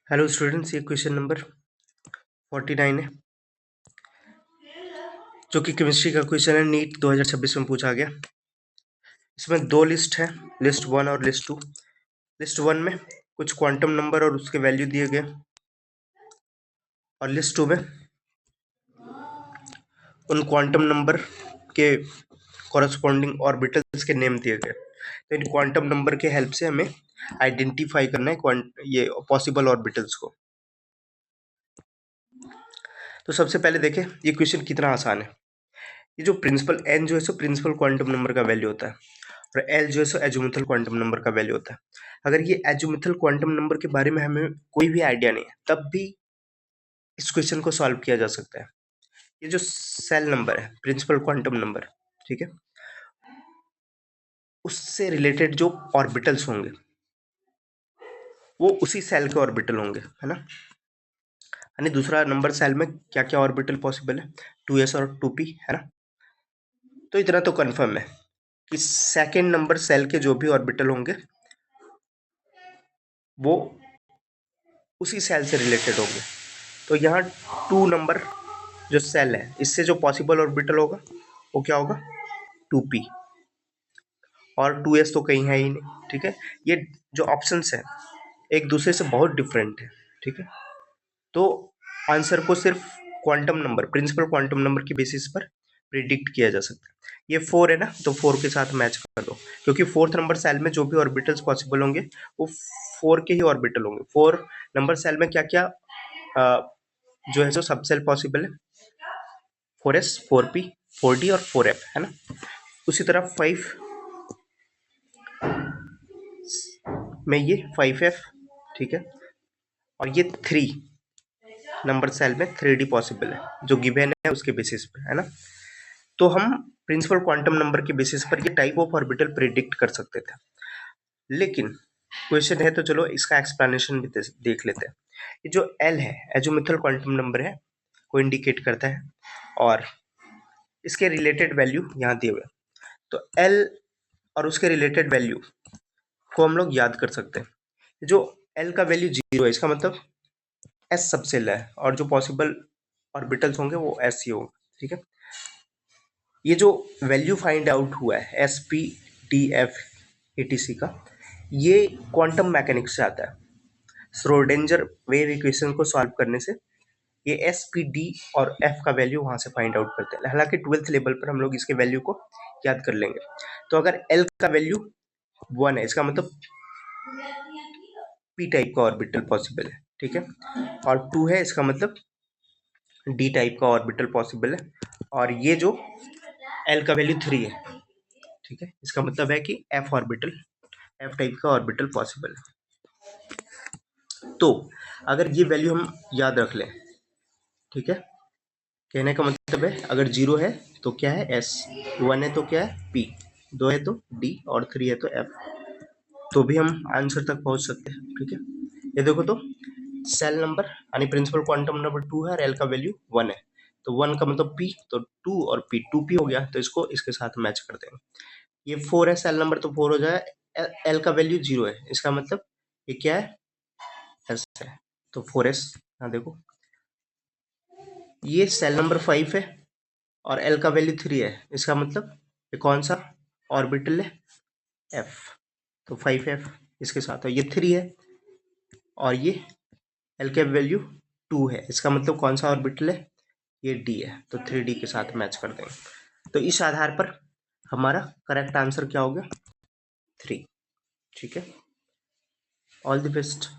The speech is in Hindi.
हेलो स्टूडेंट्स, ये क्वेश्चन नंबर 49 है जो कि केमिस्ट्री का क्वेश्चन है। नीट 2026 में पूछा गया। इसमें दो लिस्ट है, लिस्ट वन और लिस्ट टू। लिस्ट वन में कुछ क्वांटम नंबर और उसके वैल्यू दिए गए, और लिस्ट टू में उन क्वांटम नंबर के कॉरस्पॉन्डिंग ऑर्बिटल्स के नेम दिए गए। तो इन क्वांटम नंबर के हेल्प से हमें आइडेंटिफाई करना है ये पॉसिबल ऑर्बिटल्स को। तो सबसे पहले देखें ये क्वेश्चन कितना आसान है। ये जो प्रिंसिपल एन जो है सो प्रिंसिपल क्वांटम नंबर का वैल्यू होता है, और एल जो है सो एजुमिथल क्वांटम नंबर का वैल्यू होता है। अगर ये एजुमिथल क्वांटम नंबर के बारे में हमें कोई भी आइडिया नहीं है, तब भी इस क्वेश्चन को सॉल्व किया जा सकता है। ये जो सेल नंबर है, प्रिंसिपल क्वांटम नंबर, ठीक है, उससे रिलेटेड जो ऑर्बिटल्स होंगे वो उसी सेल के ऑर्बिटल होंगे, है ना। यानी दूसरा नंबर सेल में क्या क्या ऑर्बिटल पॉसिबल है, 2s और 2p, है ना। तो इतना तो कंफर्म है कि सेकेंड नंबर सेल के जो भी ऑर्बिटल होंगे वो उसी सेल से रिलेटेड होंगे। तो यहाँ 2 नंबर जो सेल है, इससे जो पॉसिबल ऑर्बिटल होगा वो क्या होगा, 2p, और 2s तो कहीं है ही नहीं, ठीक है। ये जो ऑप्शंस हैं एक दूसरे से बहुत डिफरेंट है, ठीक है। तो आंसर को सिर्फ quantum number, principal quantum number की बेसिस पर प्रिडिक्ट किया जा सकता है। ये 4 है ना, तो 4 के साथ मैच कर दो, क्योंकि फोर्थ नंबर सेल में जो भी ऑर्बिटल्स पॉसिबल होंगे वो 4 के ही ऑर्बिटल होंगे। 4 नंबर सेल में क्या क्या जो है सो सब सेल पॉसिबल है, 4s, 4p, 4d और 4f, है ना। उसी तरह 5 में ये 5f, ठीक है, और ये 3 नंबर सेल में 3d पॉसिबल है, जो गिवन है उसके बेसिस पर, है ना। तो हम प्रिंसिपल क्वांटम नंबर के बेसिस पर ये टाइप ऑफ ऑर्बिटल प्रिडिक्ट कर सकते थे। लेकिन क्वेश्चन है तो चलो इसका एक्सप्लेनेशन भी देख लेते हैं। ये जो एल है, एजुमिथल क्वांटम नंबर है, को इंडिकेट करता है, और इसके रिलेटेड वैल्यू यहाँ दिए हुए। तो एल और उसके रिलेटेड वैल्यू को हम लोग याद कर सकते हैं। जो एल का वैल्यू 0 है, इसका मतलब एस सबसेल है, और जो पॉसिबल ऑर्बिटल्स होंगे वो एस ही होंगे, ठीक है। ये जो वैल्यू फाइंड आउट हुआ है S P D F etc का, ये क्वांटम मैकेनिक्स से आता है। श्रोडिंगर वेव इक्वेशन को सॉल्व करने से ये एस पी डी और एफ का वैल्यू वहां से फाइंड आउट करते हैं। हालांकि 12th लेवल पर हम लोग इसके वैल्यू को याद कर लेंगे। तो अगर एल का वैल्यू 1 है, इसका मतलब पी टाइप का ऑर्बिटल पॉसिबल है, ठीक है, और 2 है, इसका मतलब डी टाइप का ऑर्बिटल पॉसिबल है, और ये जो एल का वैल्यू 3 है, ठीक है, इसका मतलब है कि एफ ऑर्बिटल, एफ टाइप का ऑर्बिटल पॉसिबल है। तो अगर ये वैल्यू हम याद रख लें, ठीक है, कहने का मतलब है अगर 0 है तो क्या है एस, 1 है तो क्या है पी, 2 है तो डी, और 3 है तो एफ, तो भी हम आंसर तक पहुंच सकते हैं, ठीक है। ये देखो तो सेल नंबर यानी प्रिंसिपल क्वांटम नंबर 2 है और एल का वैल्यू 1 है, तो 1 का मतलब पी, तो 2 और पी 2p हो गया, तो इसको इसके साथ मैच कर देंगे। ये 4 है सेल नंबर, तो 4 हो जाए, एल का वैल्यू 0 है, इसका मतलब ये क्या है, एस है, तो 4s। हाँ देखो, ये सेल नंबर 5 है और एल का वैल्यू 3 है, इसका मतलब ये कौन सा ऑर्बिटल है, एफ, तो 5f इसके साथ है। ये 3 है और ये एल का वैल्यू 2 है, इसका मतलब कौन सा ऑर्बिटल है, ये डी है, तो 3d के साथ मैच कर देंगे। तो इस आधार पर हमारा करेक्ट आंसर क्या हो गया, 3, ठीक है। All the best.